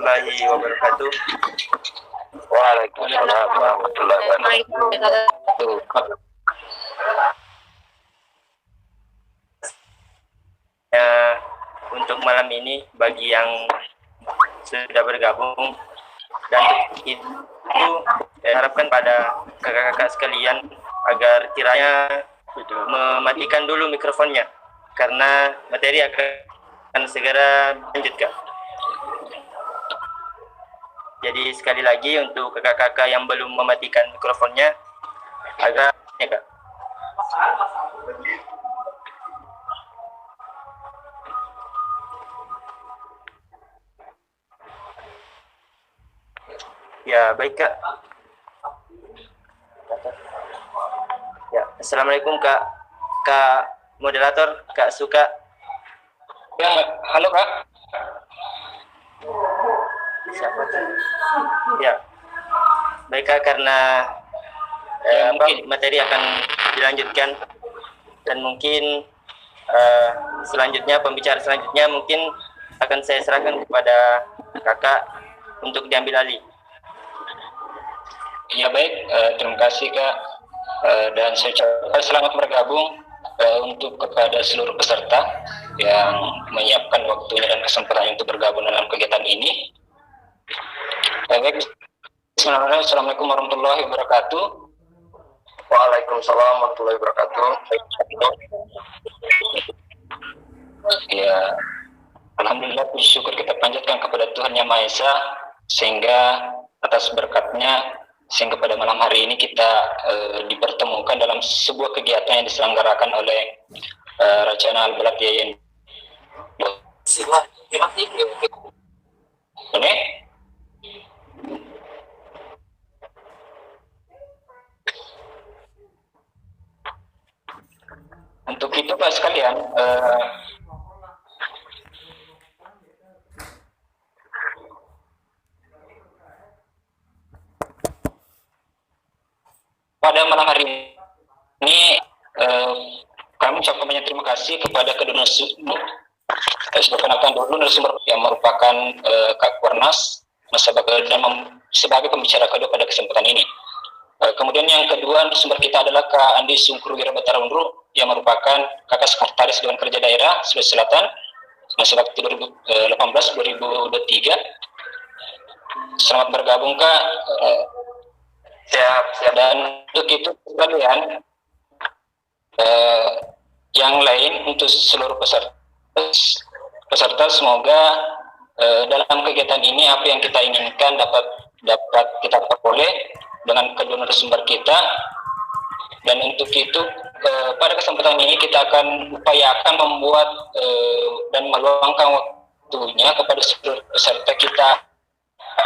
warahmatullahi wabarakatuh. Waalaikumsalam warahmatullahi wabarakatuh. Untuk malam ini bagi yang sudah bergabung dan itu harapkan pada kakak-kakak sekalian agar kiranya mematikan dulu mikrofonnya karena materi akan segera lanjut, Kak. Jadi sekali lagi untuk kakak-kakak yang belum mematikan mikrofonnya agar ya, Kak. Ya, baik, Kak. Ya, assalamualaikum, Kak. Kak moderator, Kak Suka. Ya, halo Kak. Siapa? Ya, baik, Kak, karena mungkin materi akan dilanjutkan dan mungkin selanjutnya pembicara selanjutnya mungkin akan saya serahkan kepada kakak untuk diambil alih. Ya baik, terima kasih Kak, dan saya ucapkan selamat bergabung untuk kepada seluruh peserta yang menyiapkan waktunya dan kesempatan untuk bergabung dalam kegiatan ini. Baik, bismillahirrahmanirrahim. Assalamualaikum warahmatullahi wabarakatuh. Waalaikumsalam warahmatullahi wabarakatuh. Ya, alhamdulillah puji syukur kita panjatkan kepada Tuhan Yang Maha Esa sehingga atas berkatnya sehingga pada malam hari ini kita dipertemukan dalam sebuah kegiatan yang diselenggarakan oleh Racana Al-Balad Yayan. Ini untuk itu Pak sekalian, pada malam hari ini kami ucapkan banyak terima kasih kepada kedua narasumber. Perkenalkan dulu narasumber yang merupakan Kak Kuarnas sebagai pembicara kedua pada kesempatan ini. Kemudian yang kedua narasumber kita adalah Kak Andi Sungkru Wirabetara Unru yang merupakan Kakak Sekretaris Dewan Kerja Daerah Sulawesi Selatan masa bakti 2018-2023. Selamat bergabung Kak. Siap. Dan untuk itu sekalian yang lain untuk seluruh peserta semoga dalam kegiatan ini apa yang kita inginkan dapat kita peroleh dengan kedua narasumber kita. Dan untuk itu pada kesempatan ini kita akan upayakan membuat dan meluangkan waktunya kepada seluruh peserta kita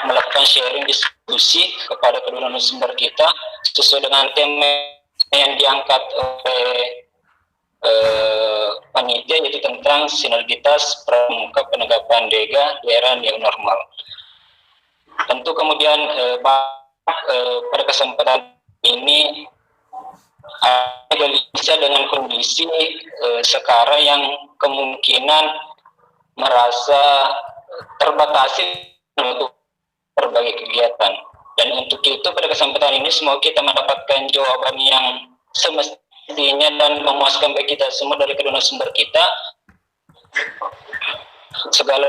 melakukan sharing diskusi kepada kedua narasumber kita sesuai dengan tema yang diangkat oleh panitia, yaitu tentang sinergitas pramuka penegakan DEGA daerah yang normal. Tentu kemudian pada kesempatan ini bisa dengan kondisi sekarang yang kemungkinan merasa terbatasi untuk berbagai kegiatan. Dan untuk itu pada kesempatan ini semoga kita mendapatkan jawaban yang semestinya dan memuaskan bagi kita semua dari kedua narasumber kita. Segala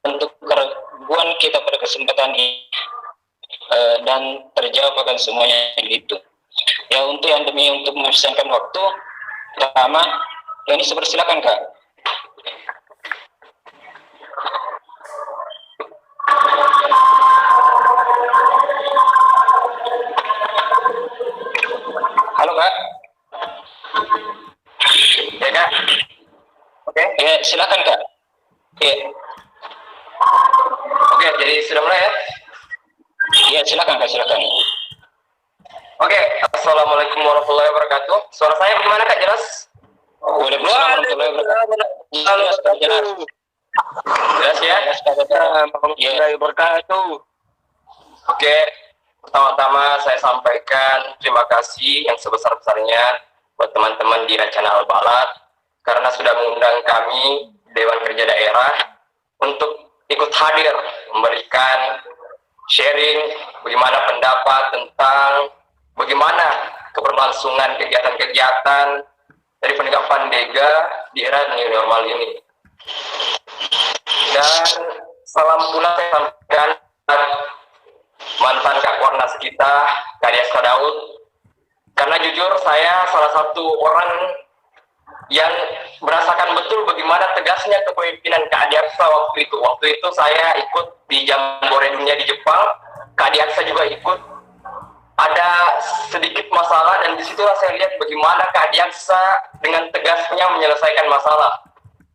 untuk keraguan kita pada kesempatan ini dan terjawab akan semuanya gitu. Ya untuk yang demi untuk mengefisienkan waktu, pertama, ya ini silakan Kak. Halo Kak. Ya Kak. Oke. Ya silakan Kak. Ya. Oke, jadi sudah mulai ya? Ya silakan Kak, silakan. Oke, assalamualaikum warahmatullahi wabarakatuh. Suara saya bagaimana Kak, jelas? Waalaikumsalam warahmatullahi wabarakatuh. Jelas ya? Warahmatullahi wabarakatuh. Oke, pertama-tama saya sampaikan terima kasih yang sebesar-besarnya buat teman-teman di Racana Al-Balad karena sudah mengundang kami Dewan Kerja Daerah untuk ikut hadir memberikan sharing bagaimana pendapat tentang bagaimana keberlangsungan kegiatan-kegiatan dari penegak Pandega di era new normal ini. Dan salam pula saya sampaikan mantan Kak Kornas kita, Kak Diaksa Daud, karena jujur saya salah satu orang yang merasakan betul bagaimana tegasnya kepemimpinan Kak Diaksa waktu itu. Waktu itu saya ikut di Jambore Dunia di Jepang, Kak Diaksa juga ikut. Ada sedikit masalah dan disitulah saya lihat bagaimana Kak Diaksa dengan tegasnya menyelesaikan masalah.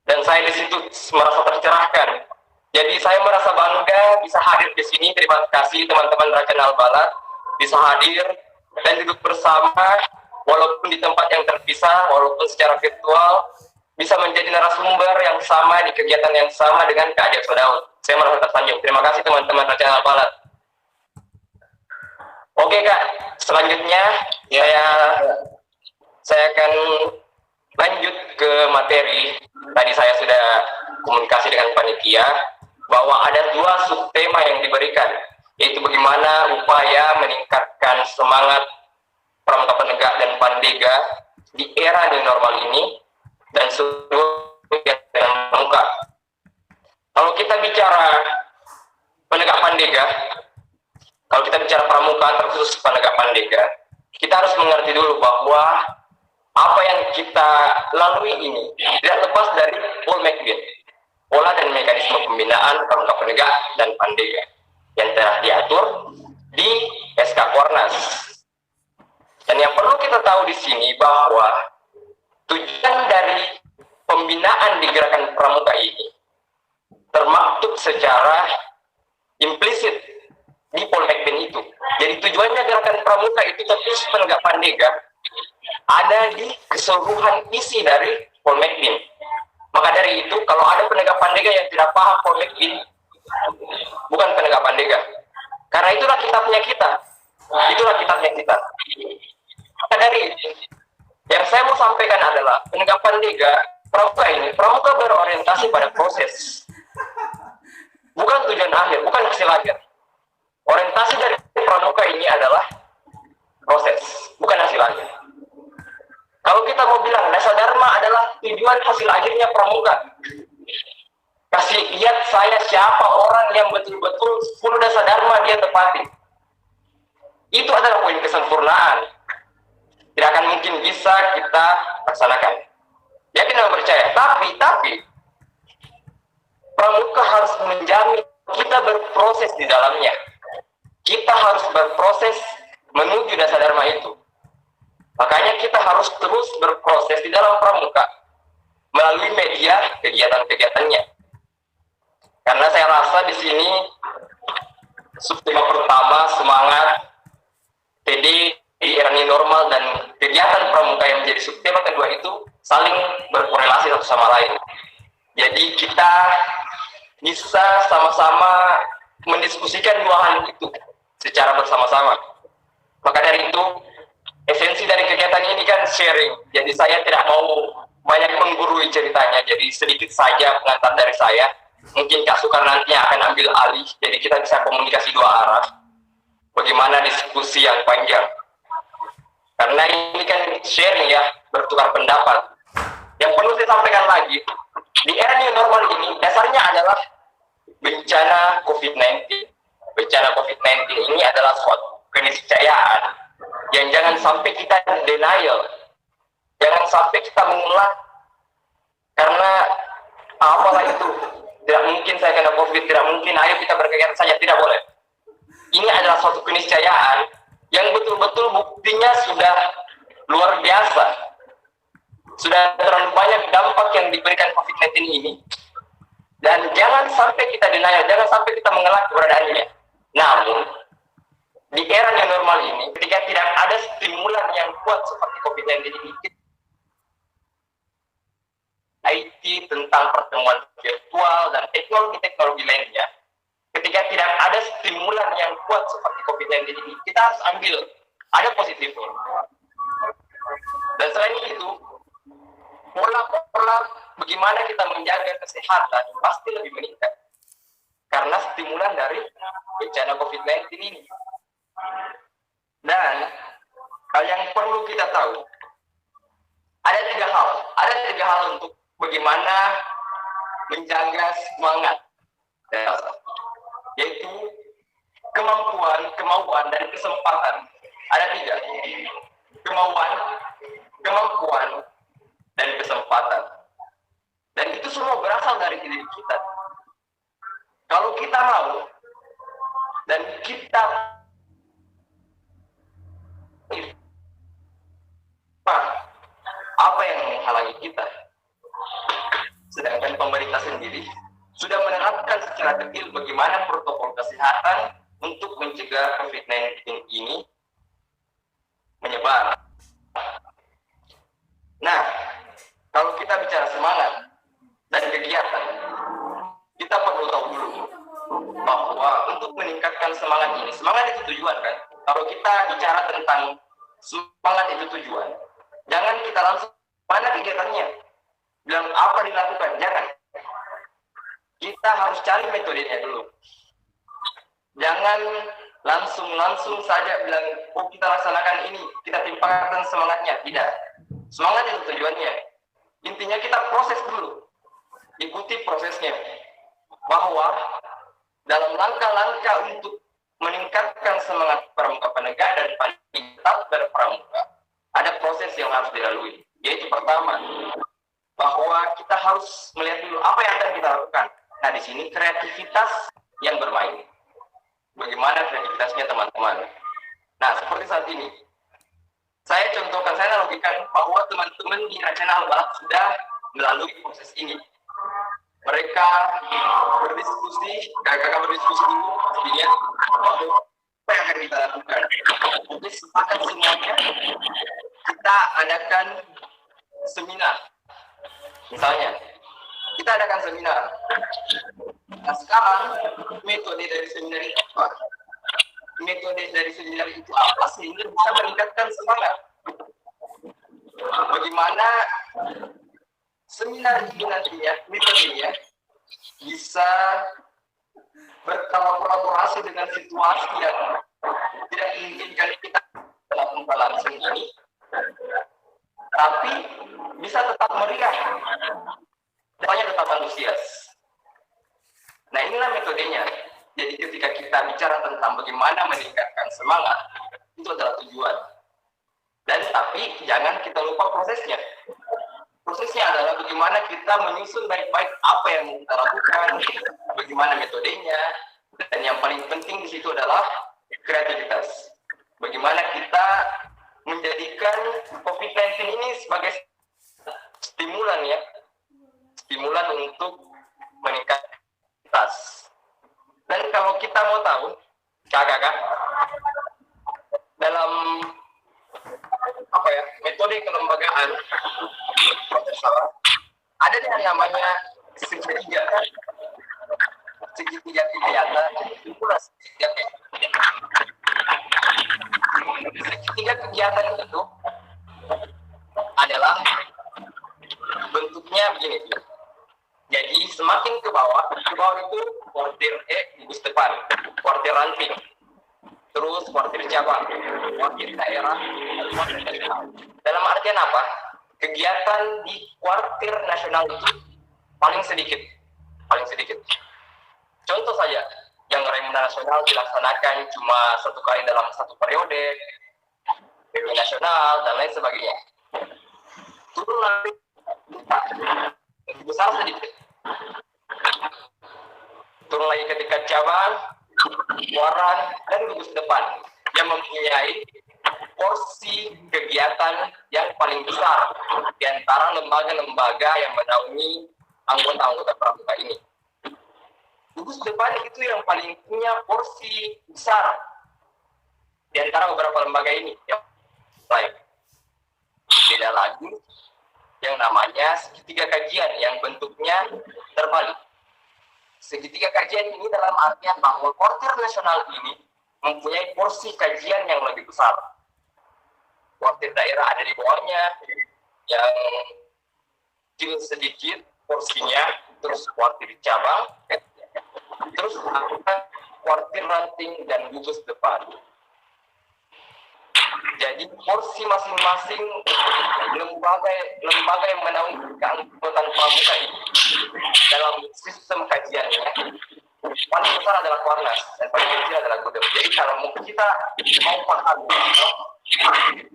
Dan saya di situ merasa tercerahkan. Jadi saya merasa bangga bisa hadir di sini. Terima kasih teman-teman Rakan Al-Balad bisa hadir dan duduk bersama walaupun di tempat yang terpisah, walaupun secara virtual bisa menjadi narasumber yang sama di kegiatan yang sama dengan Kak Diaksa Daud. Saya merasa tersanjung. Terima kasih teman-teman Rakan Al-Balad. Oke Kak, selanjutnya saya akan lanjut ke materi. Tadi saya sudah komunikasi dengan panitia bahwa ada 2 subtema yang diberikan, yaitu bagaimana upaya meningkatkan semangat pramuka penegak dan Pandega di era new normal ini, dan seluruh kegiatan pramuka. Kalau kita bicara penegak Pandega, kalau kita bicara pramuka terkhusus penegak Pandega, kita harus mengerti dulu bahwa apa yang kita lalui ini tidak lepas dari pola dan mekanisme pembinaan pramuka penegak dan Pandega yang telah diatur di SK Kornas. Dan yang perlu kita tahu di sini bahwa tujuan dari pembinaan di gerakan pramuka ini termaktub secara implisit di Polmekben itu. Jadi tujuannya gerakan pramuka itu terus penegak Pandega ada di keseluruhan isi dari Polmekben. Maka dari itu, kalau ada penegak Pandega yang tidak paham Polmekben, bukan penegak Pandega. Karena itulah kitabnya kita. Itulah kitabnya kita. Maka dari itu, yang saya mau sampaikan adalah penegak Pandega, pramuka berorientasi pada proses. Bukan tujuan akhir, bukan hasil akhir. Orientasi dari pramuka ini adalah proses, bukan hasil akhir. Kalau kita mau bilang Dasa Dharma adalah tujuan hasil akhirnya pramuka, kasih lihat saya siapa orang yang betul-betul 10 Dasa Dharma dia tepati. Itu adalah poin kesempurnaan. Tidak akan mungkin bisa kita laksanakan. Yakin dan percaya. Tapi pramuka harus menjamin kita berproses di dalamnya. Kita harus berproses menuju Dasa Dharma itu. Makanya kita harus terus berproses di dalam pramuka melalui media kegiatan-kegiatannya. Karena saya rasa di sini subtema pertama semangat PD di era new normal dan kegiatan pramuka yang menjadi subtema kedua itu saling berkorelasi satu sama lain. Jadi kita bisa sama-sama mendiskusikan 2 hal itu secara bersama-sama. Maka dari itu esensi dari kegiatan ini kan sharing. Jadi saya tidak mau banyak menggurui ceritanya. Jadi sedikit saja pengantar dari saya. Mungkin Kak Sukar nanti akan ambil alih. Jadi kita bisa komunikasi 2 arah. Bagaimana diskusi yang panjang. Karena ini kan sharing ya, bertukar pendapat. Yang perlu saya sampaikan lagi, di era new normal ini dasarnya adalah bencana COVID-19. Bencana COVID-19 ini adalah suatu keniscayaan yang jangan sampai kita denial, jangan sampai kita mengulang karena apalah itu, tidak mungkin saya kena COVID, tidak mungkin ayo kita berkegiatan saja, tidak boleh. Ini adalah suatu keniscayaan yang betul-betul buktinya sudah luar biasa, sudah terlalu banyak dampak yang diberikan COVID-19 ini, dan jangan sampai kita denial, jangan sampai kita mengelak keberadaannya. Namun di era yang normal ini, ketika tidak ada stimulan yang kuat seperti COVID-19 ini, IT tentang pertemuan virtual dan teknologi-teknologi lainnya, ketika tidak ada stimulan yang kuat seperti COVID-19 ini, kita harus ambil, ada positifnya. Dan selain itu, pola bagaimana kita menjaga kesehatan pasti lebih meningkat karena stimulan dari bencana COVID-19 ini. Dan hal yang perlu kita tahu, ada tiga hal untuk bagaimana menjaga semangat, yaitu kemauan, dan kesempatan. Ada tiga, kemampuan, dan kesempatan. Dan itu semua berasal dari diri kita. Kalau kita mau, dan kita apa yang menghalangi kita? Sedangkan pemerintah sendiri sudah menerapkan secara detail bagaimana protokol kesehatan untuk mencegah COVID-19 ini menyebar. Nah, kalau kita bicara semangat dan kegiatan, kita perlu tahu dulu bahwa untuk meningkatkan semangat ini, semangat itu tujuan kan? Kalau kita bicara tentang semangat itu tujuan, jangan kita langsung mana kegiatannya, bilang apa dilakukan, jangan. Kita harus cari metodenya dulu. Jangan langsung saja bilang, oh kita laksanakan ini, kita timpakan semangatnya. Tidak. Semangat itu tujuannya. Intinya kita proses dulu. Ikuti prosesnya. Bahwa dalam langkah-langkah untuk meningkatkan semangat pramuka penegak dan paling tetap berpramuka, ada proses yang harus dilalui. Yaitu pertama, bahwa kita harus melihat dulu apa yang akan kita lakukan. Nah, di sini kreativitas yang bermain. Bagaimana kreativitasnya teman-teman? Nah, seperti saat ini, saya analogikan bahwa teman-teman di Nasional Barat sudah melalui proses ini. Mereka berdiskusi, kakak berdiskusi dulu, pastinya, bahwa apa yang akan kita lakukan. Jadi sepakat semuanya, kita adakan seminar. Misalnya, kita adakan seminar. Nah, sekarang metode dari seminar itu apa? Metode dari seminar itu apa sehingga bisa meningkatkan semangat? Bagaimana seminar itu nantinya, metodenya bisa berkolaborasi dengan situasi yang tidak diinginkan kita dalam langsung ini, tapi bisa tetap meriah, depannya tetap antusias. Nah, inilah metodenya. Jadi ketika kita bicara tentang bagaimana meningkatkan semangat, itu adalah tujuan. Dan tapi jangan kita lupa prosesnya. Prosesnya adalah bagaimana kita menyusun baik-baik apa yang kita lakukan, bagaimana metodenya, dan yang paling penting di situ adalah kreativitas. Bagaimana kita menjadikan COVID-19 ini sebagai stimulan ya, stimulan untuk meningkatkan kreativitas. Dan kalau kita mau tahu, kakak, dalam metode kelembagaan ada yang namanya segitiga kegiatan. Itulah segitiga kegiatan itu adalah bentuknya begini. Jadi semakin ke bawah itu kuartir gugus depan, kuartir ranting, terus kuartir cabang, kuartir daerah, kuartir nasional. Dalam artian apa? Kegiatan di kuartir nasional itu paling sedikit. Contoh saja, yang rem nasional dilaksanakan cuma 1 kali dalam 1 periode, PW nasional dan lain sebagainya. Turun lagi lebih besar sedikit. Turun lagi ketika cabang, waran, dan gugus depan yang mempunyai porsi kegiatan yang paling besar di antara lembaga-lembaga yang menaungi anggota-anggota pramuka ini. Gugus depan itu yang paling punya porsi besar di antara beberapa lembaga ini. Yang lain. Beda lagi yang namanya segitiga kajian yang bentuknya terbalik. Segitiga kajian ini dalam artian bahwa kuartir nasional ini mempunyai porsi kajian yang lebih besar. Kuartir daerah ada di bawahnya, yang kecil sedikit porsinya, terus kuartir cabang, terus kuartir ranting dan gugus depan. Jadi porsi masing-masing lembaga yang menaungi keanggotaan pramuka ini dalam sistem kajiannya paling besar adalah Kuarnas dan paling kecil adalah Gudeg. Jadi kalau kita mau paham,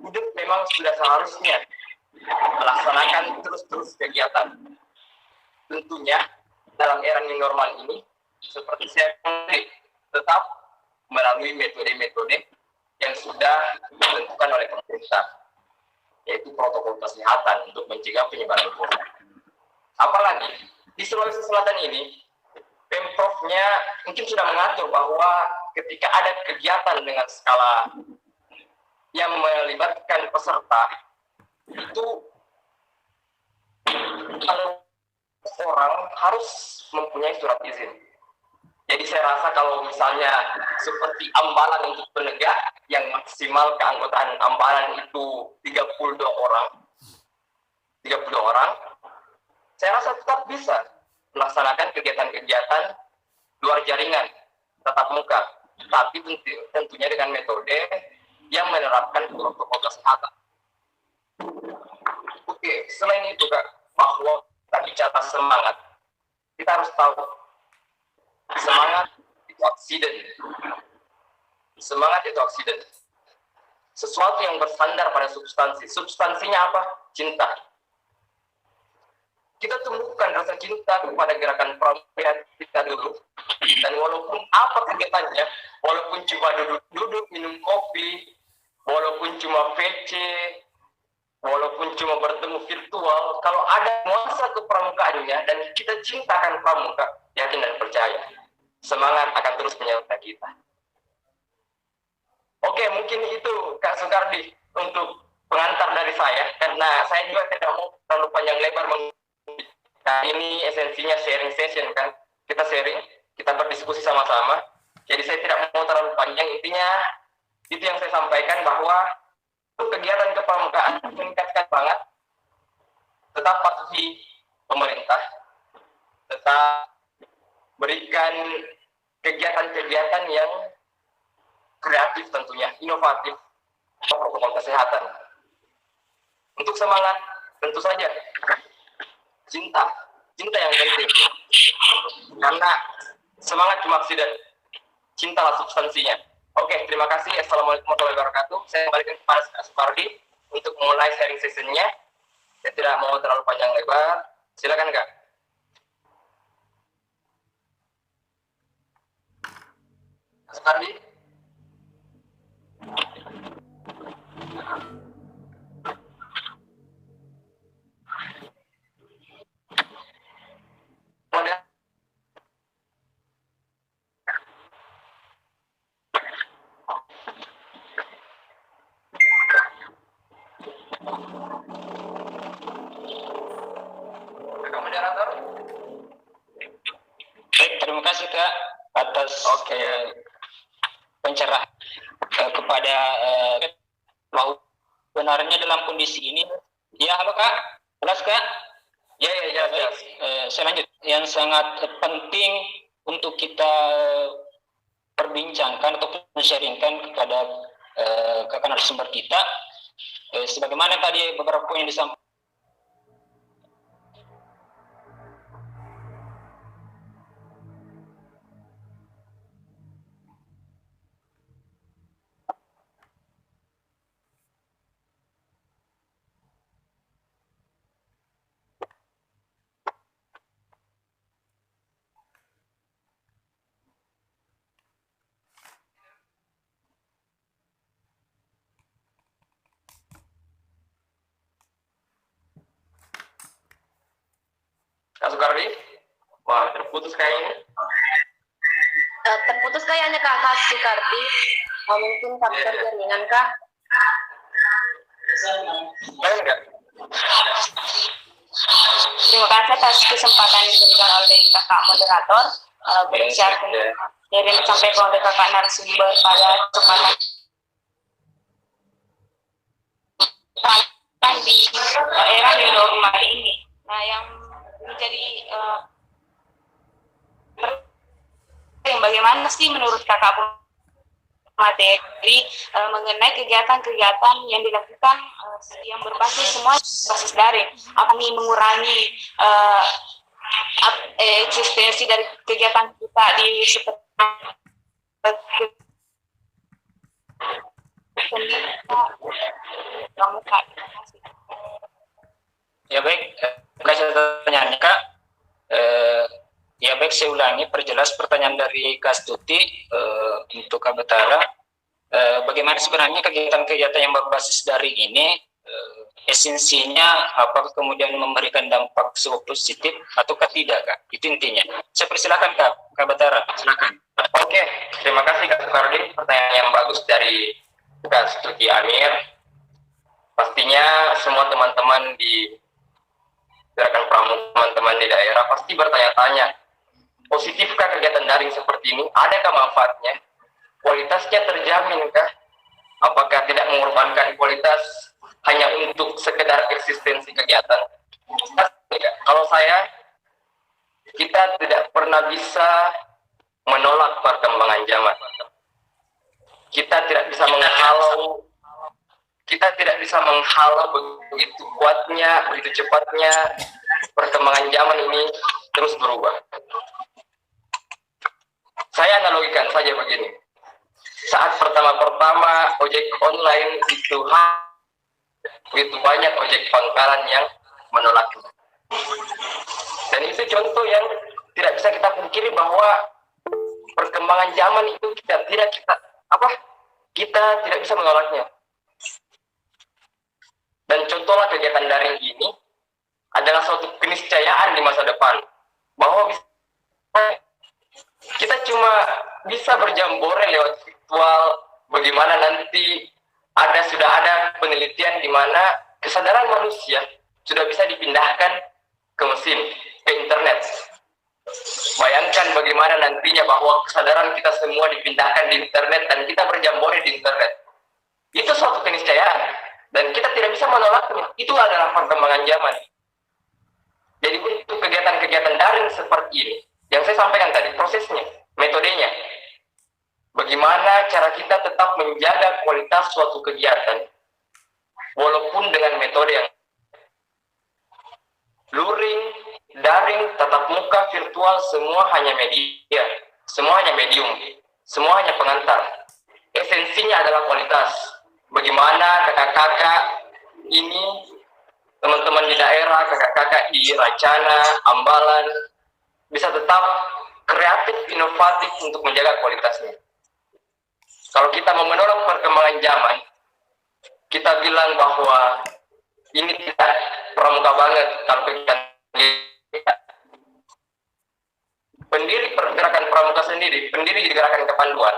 Gudeg memang sudah seharusnya melaksanakan terus kegiatan. Tentunya dalam era new normal ini, seperti saya bilang, tetap melalui metode-metode yang sudah ditentukan oleh pemerintah, yaitu protokol kesehatan untuk mencegah penyebaran corona. Apalagi di Sulawesi Selatan ini, Pemprovnya mungkin sudah mengatur bahwa ketika ada kegiatan dengan skala yang melibatkan peserta, itu kalau orang harus mempunyai surat izin. Jadi saya rasa kalau misalnya seperti ambalan untuk penegak yang maksimal keanggotaan ambalan itu 32 orang, saya rasa tetap bisa melaksanakan kegiatan-kegiatan luar jaringan tatap muka, tapi tentunya dengan metode yang menerapkan protokol kesehatan. Oke, selain itu Kak, bahwa tadi bicara semangat, kita harus tahu semangat itu aksiden. Semangat itu aksiden. Sesuatu yang bersandar pada substansi. Substansinya apa? Cinta. Kita tumbuhkan rasa cinta kepada gerakan pramuka kita dulu. Dan walaupun apa kegiatannya, walaupun cuma duduk minum kopi, walaupun cuma VC, walaupun cuma bertemu virtual, kalau ada nuansa kepramukaannya dan kita cintakan pramuka, yakin dan percaya, semangat akan terus menyertai kita. Oke, mungkin itu Kak Soekardi untuk pengantar dari saya, karena saya juga tidak mau terlalu panjang lebar. Nah, ini esensinya sharing session kan, kita sharing, kita berdiskusi sama-sama. Jadi saya tidak mau terlalu panjang, intinya itu yang saya sampaikan bahwa untuk kegiatan kepramukaan meningkatkan banget, tetap patuhi pemerintah, tetap berikan kegiatan-kegiatan yang kreatif tentunya, inovatif, protokol kesehatan. Untuk semangat, tentu saja cinta yang penting. Karena semangat cuma aksiden, cintalah substansinya. Oke, terima kasih. Assalamualaikum warahmatullahi wabarakatuh. Saya kembalikan kepada Kak Soekardi untuk mulai sharing sessionnya. Saya tidak mau terlalu panjang lebar. Silakan Kak. Kak Soekardi. Baik, terima kasih Kak atas pencerahan kepada bahwa benarnya dalam kondisi ini. Ya, halo Kak, jelas Kak? Ya. Baik, saya lanjut. Yang sangat penting untuk kita perbincangkan atau sharingkan kepada kakak narasumber kita, sebagaimana tadi beberapa poin yang disampaikan. Kak Soekardi? Wah, terputus kayaknya. Terputus kayaknya Kak Soekardi. Mungkin faktor jaringan Kak. Baik Kak. Terima kasih atas kesempatan yang diberikan oleh Kakak moderator. Berbicara dari yang disampaikan oleh Kakak narasumber pada kesempatan di era new normal ini. Nah, yang menjadi bagaimana sih menurut kakak materi mengenai kegiatan-kegiatan yang dilakukan yang berbasis semua basis daring, akan mengurangi eksistensi dari kegiatan kita di seperti Ya baik, kasih pertanyaannya Kak. Ya baik, saya ulangi perjelas pertanyaan dari Kak Stuti untuk Kak Betara. Bagaimana sebenarnya kegiatan-kegiatan yang berbasis daring ini esensinya apakah kemudian memberikan dampak positif ataukah tidak Kak? Itu intinya. Saya persilakan Kak Betara, silakan. Oke, terima kasih Kak Sukardi. Pertanyaan yang bagus dari Kak Stuti Amir. Pastinya semua teman-teman di gerakan pramuka, teman-teman di daerah pasti bertanya-tanya, positifkah kegiatan daring seperti ini? Adakah manfaatnya? Kualitasnya terjaminkah? Apakah tidak mengorbankan kualitas hanya untuk sekedar eksistensi kegiatan? Kalau saya, kita tidak pernah bisa menolak perkembangan zaman. Kita tidak bisa menghalau begitu kuatnya, begitu cepatnya perkembangan zaman ini terus berubah. Saya analogikan saja begini. Saat pertama-pertama ojek online itu begitu banyak ojek pangkalan yang menolaknya. Dan itu contoh yang tidak bisa kita pungkiri bahwa perkembangan zaman itu kita tidak bisa menolaknya. Dan contohlah kegiatan daring ini adalah suatu keniscayaan di masa depan bahwa kita cuma bisa berjambore lewat virtual. Bagaimana nanti sudah ada penelitian di mana kesadaran manusia sudah bisa dipindahkan ke mesin, ke internet. Bayangkan bagaimana nantinya bahwa kesadaran kita semua dipindahkan di internet dan kita berjambore di internet. Itu suatu keniscayaan dan kita tidak bisa menolaknya. Itu adalah perkembangan zaman. Jadi untuk kegiatan-kegiatan daring seperti ini, yang saya sampaikan tadi, prosesnya, metodenya, bagaimana cara kita tetap menjaga kualitas suatu kegiatan, walaupun dengan metode yang luring, daring, tatap muka, virtual, semua hanya media, semua hanya medium, semua hanya pengantar. Esensinya adalah kualitas. Bagaimana kakak-kakak ini, teman-teman di daerah, kakak-kakak di Racana, Ambalan, bisa tetap kreatif, inovatif untuk menjaga kualitasnya. Kalau kita mau menolak perkembangan zaman, kita bilang bahwa ini tidak pramuka banget kalau kegiatan pendiri pergerakan pramuka sendiri, pendiri gerakan kepanduan,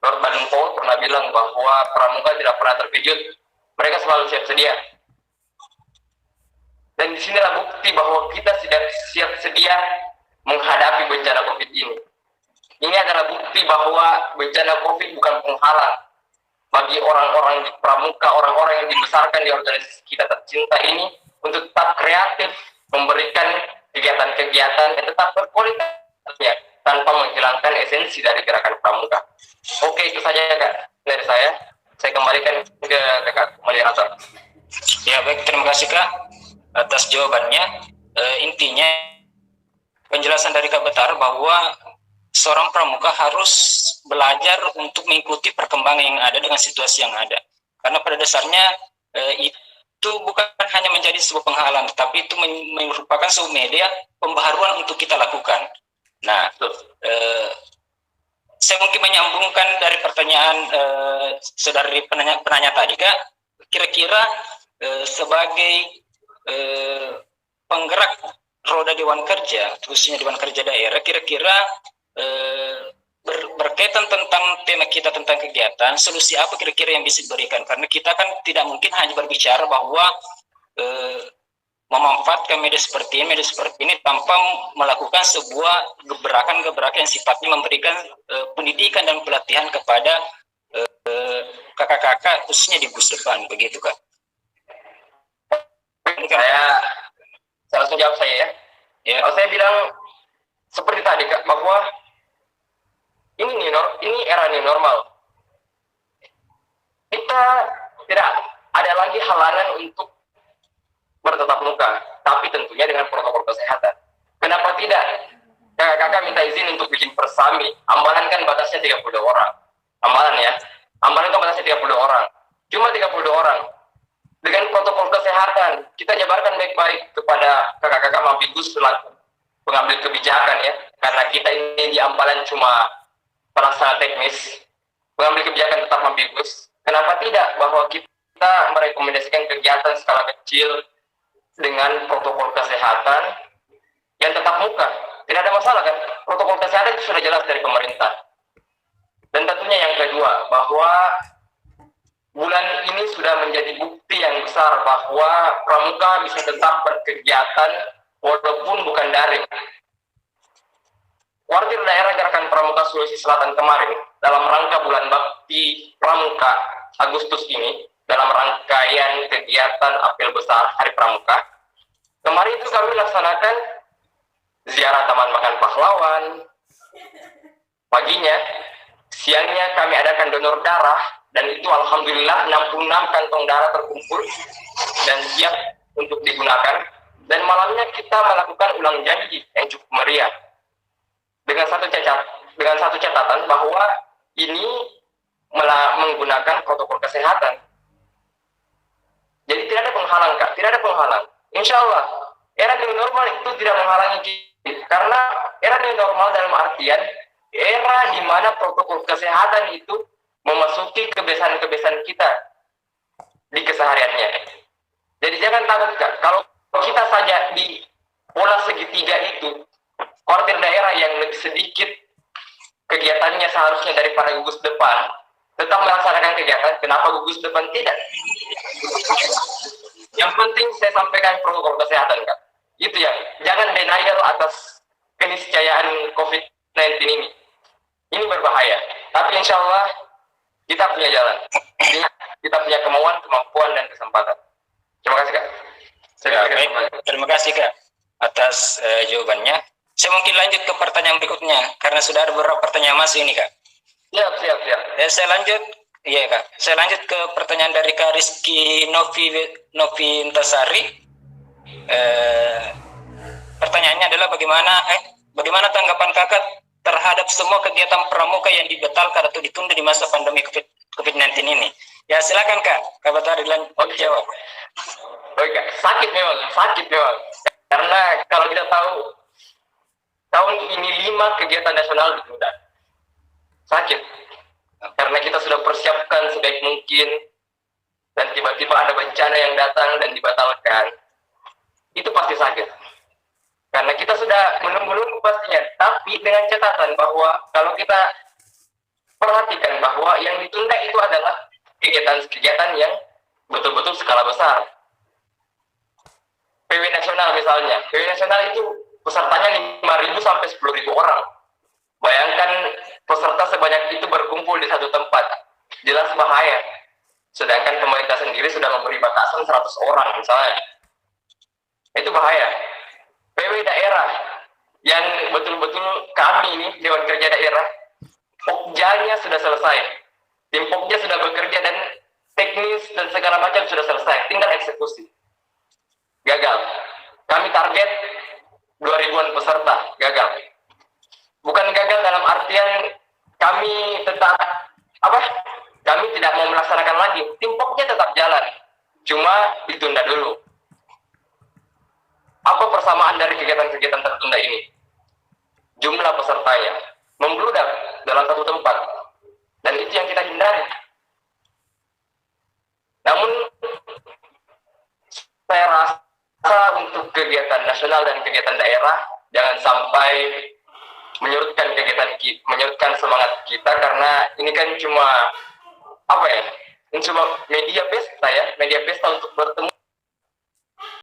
Lord Baden-Powell pernah bilang bahwa pramuka tidak pernah terkejut, mereka selalu siap sedia. Dan disinilah bukti bahwa kita sudah siap sedia menghadapi bencana COVID ini. Ini adalah bukti bahwa bencana COVID bukan penghalang bagi orang-orang di pramuka, orang-orang yang dibesarkan di organisasi kita tercinta ini untuk tetap kreatif, memberikan kegiatan-kegiatan yang tetap berkualitas tanpa menghilangkan esensi dari gerakan pramuka. Oke, itu saja Kak dari saya. Saya kembalikan ke Kak moderator. Ya baik, terima kasih Kak atas jawabannya. Intinya penjelasan dari Kak Betara bahwa seorang pramuka harus belajar untuk mengikuti perkembangan yang ada dengan situasi yang ada. Karena pada dasarnya itu bukan hanya menjadi sebuah penghalang, tetapi itu merupakan sebuah media pembaharuan untuk kita lakukan. Nah, saya mungkin menyambungkan dari pertanyaan saudari penanya tadi Kak, kira-kira sebagai penggerak roda Dewan Kerja, khususnya Dewan Kerja daerah, kira-kira berkaitan tentang tema kita tentang kegiatan, solusi apa kira-kira yang bisa diberikan? Karena kita kan tidak mungkin hanya berbicara bahwa memanfaatkan media seperti ini tanpa melakukan sebuah gebrakan-gebrakan yang sifatnya memberikan pendidikan dan pelatihan kepada kakak-kakak khususnya di Gusepan, begitu Kak? Saya langsung jawab saya bilang seperti tadi Kak, bahwa ini era new normal. Kita tidak ada lagi halangan untuk bertatap muka, tapi tentunya dengan protokol kesehatan. Kenapa tidak? Kakak minta izin untuk bikin persami. Ambalan kan batasnya 32 orang. Ambalan ya. Ambalan itu batasnya 32 orang. Cuma 32 orang. Dengan protokol kesehatan, kita jabarkan baik-baik kepada kakak-kakak Mampigus selaku pengambil kebijakan ya. Karena kita ini di Ambalan cuma pelaksana teknis. Pengambil kebijakan tetap Mampigus. Kenapa tidak bahwa kita merekomendasikan kegiatan skala kecil dengan protokol kesehatan yang tetap muka? Tidak ada masalah kan? Protokol kesehatan itu sudah jelas dari pemerintah. Dan tentunya yang kedua, bahwa bulan ini sudah menjadi bukti yang besar bahwa pramuka bisa tetap berkegiatan walaupun bukan daring. Kuartir daerah Gerakan Pramuka Sulawesi Selatan kemarin dalam rangka bulan bakti pramuka Agustus ini, dalam rangkaian kegiatan apel besar Hari Pramuka, kemarin itu kami laksanakan ziarah Taman Makan Pahlawan. Paginya, siangnya kami adakan donor darah, dan itu alhamdulillah 66 kantong darah terkumpul dan siap untuk digunakan. Dan malamnya kita melakukan ulang janji yang cukup meriah dengan satu catatan bahwa ini menggunakan protokol kesehatan. Jadi tidak ada penghalang Kak, tidak ada penghalang. Insya Allah era new normal itu tidak menghalangi kita, karena era new normal dalam artian era di mana protokol kesehatan itu memasuki kebiasaan-kebiasaan kita di kesehariannya. Jadi jangan takut Kak, kalau kita saja di pola segitiga itu, kuartir daerah yang lebih sedikit kegiatannya seharusnya daripada gugus depan tetap melaksanakan kegiatan, kenapa gugus depan tidak? Yang penting saya sampaikan protokol kesehatan Kak. Itu ya, jangan denial atas keniscayaan COVID-19 ini. Ini berbahaya. Tapi insya Allah kita punya jalan. Kita punya kemampuan dan kesempatan. Terima kasih Kak. Baik. Terima kasih Kak atas jawabannya. Saya mungkin lanjut ke pertanyaan berikutnya karena sudah ada beberapa pertanyaan masuk ini Kak. Siap. Saya lanjut. Iya Kak. Saya lanjut ke pertanyaan dari Kak Rizky Novintasari. Pertanyaannya adalah bagaimana tanggapan Kakak terhadap semua kegiatan pramuka yang dibatalkan atau ditunda di masa pandemi COVID-19 ini? Ya silakan Kak Batari jawab. Oke, sakit memang. Karena kalau kita tahu tahun ini 5 kegiatan nasional ditunda. Sakit. Karena kita sudah persiapkan sebaik mungkin dan tiba-tiba ada bencana yang datang dan dibatalkan. Itu pasti sakit. Karena kita sudah menunggu-nunggu pastinya. Tapi dengan catatan bahwa kalau kita perhatikan bahwa yang ditunda itu adalah kegiatan-kegiatan yang betul-betul skala besar. PW nasional misalnya. PW nasional itu pesertanya 5.000 sampai 10.000 orang. Bayangkan peserta sebanyak itu berkumpul di satu tempat. Jelas bahaya. Sedangkan pemerintah sendiri sudah memberi batasan 100 orang misalnya. Itu bahaya. PW daerah yang betul-betul kami ini, Dewan Kerja Daerah, pokjanya sudah selesai. Tim pokja sudah bekerja dan teknis dan segala macam sudah selesai. Tinggal eksekusi. Gagal. Kami target 2.000-an peserta. Gagal. Bukan gagal dalam artian kami tetap kami tidak mau melaksanakan lagi. Tim pokja tetap jalan. Cuma ditunda dulu. Apa persamaan dari kegiatan-kegiatan tertunda ini? Jumlah pesertanya membludak dalam satu tempat. Dan itu yang kita hindari. Namun saya rasa untuk kegiatan nasional dan kegiatan daerah jangan sampai menyurutkan semangat kita, karena ini kan cuma media pesta untuk bertemu